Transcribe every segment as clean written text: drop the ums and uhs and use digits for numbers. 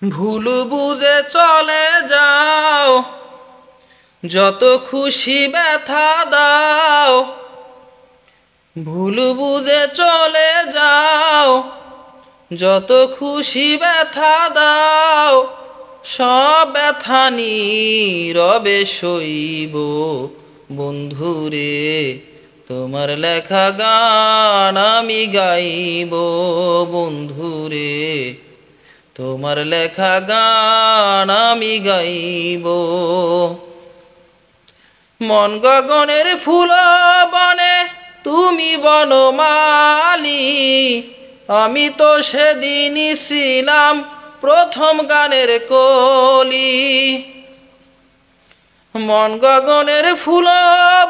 ভুল বুঝে চলে যাও, যত খুশি ব্যথা দাও। ভুল বুঝে চলে যাও, যত খুশি ব্যথা দাও। সব ব্যথা নীরবে সইব বন্ধুরে, তোমার লেখা গান আমি গাইব বন্ধুরে, তোমার লেখা গান আমি গাইব। মন গগনের ফুল বনে তুমি বনমালী, আমি তো সেদিনই ছিলাম প্রথম গানের কলি। মন গগনের ফুল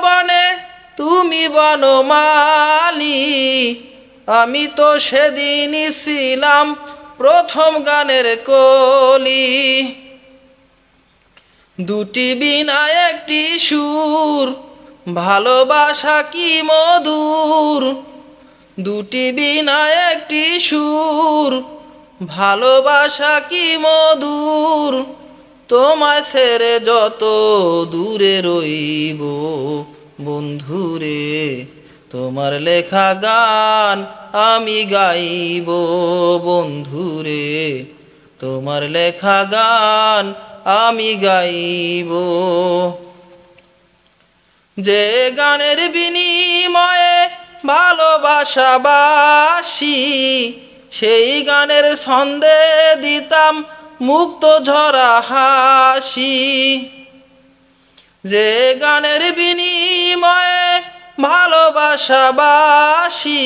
বনে তুমি বনমালী, আমি তো সেদিনই ছিলাম প্রথম গানের কলি। দুটি বিনা একটি সুর, ভালোবাসা কি মধুর। দুটি বিনা একটি সুর, ভালোবাসা কি মধুর। তোমায় ছেড়ে যত দূরে রইব বন্ধুরে, তোমার লেখা গান আমি গাইব বন্ধুরে, তোমার লেখা গান আমি গাইব। যে গানের বিনিময়ে ভালোবাসা বাসি, সেই গানের ছন্দে দিতাম মুক্ত ঝরা হাসি। যে গানের বিনিময়ে ভালোবাসা বাসি,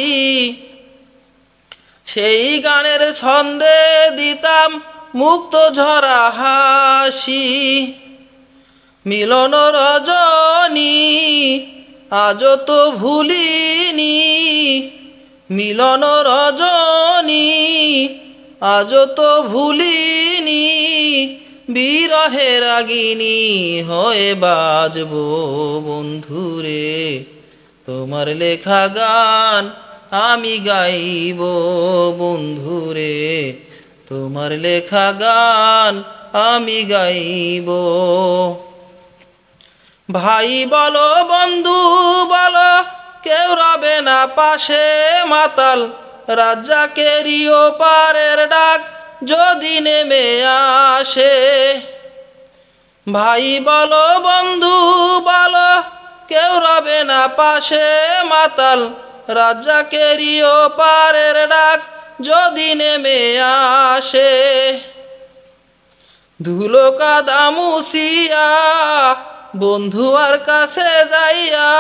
সেই গানের ছন্দে দিতাম মুক্ত ঝরা হাসি। মিলন রজনী আজ তো ভুলিনি, মিলন রজনী আজ তো ভুলিনি। বিরহে রাগিনী হয়ে বাজব বন্ধুরে, তোমার লেখা গান আমি গাইব বন্ধুরে, তোমার লেখা গান আমি গাইব। ভাই বলো বন্ধু বলো, কেউ রবে না পাশে মাতাল। রাজ্জাকেরই ওপারের ডাক যদি নেমে আসে। ভাই বলো বন্ধু বলো, কেউ রবে না পাশে মাতাল। রাজ্জাকেরই ওপারের ডাক যদি নেমে আসে। ধুলো কাদা মুছিয়া বন্ধু আর কাছে যাইয়া,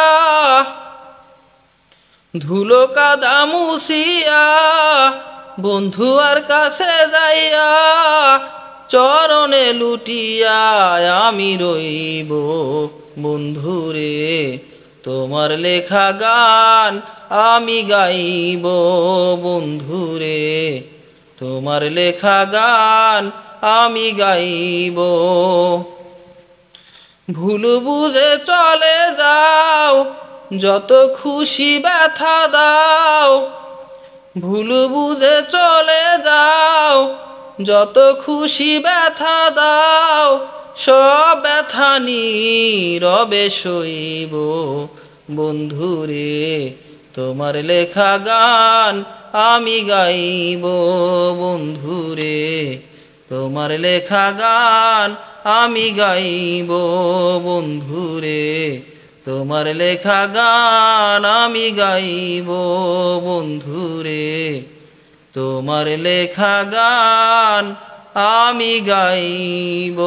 ধুলো কাদা মুছিয়া বন্ধু আর কাছে যাইয়া। চরণে লুটিয়া আমি রইব বন্ধুরে, তোমার লেখা গান আমি গাইব বন্ধুরে, তোমার লেখা গান আমি গাইব। ভুল বুঝে চলে যাও, যত খুশি ব্যথা দাও। ভুল বুঝে চলে যাও, যত খুশি ব্যথা দাও। সব ব্যথা নীরবে সইব বন্ধুরে, তোমার লেখা গান আমি গাইব বন্ধুরে, তোমার লেখা গান আমি গাইব বন্ধুরে, তোমার লেখা গান আমি গাইব বন্ধুরে, তোমার লেখা গান আমি গাইব।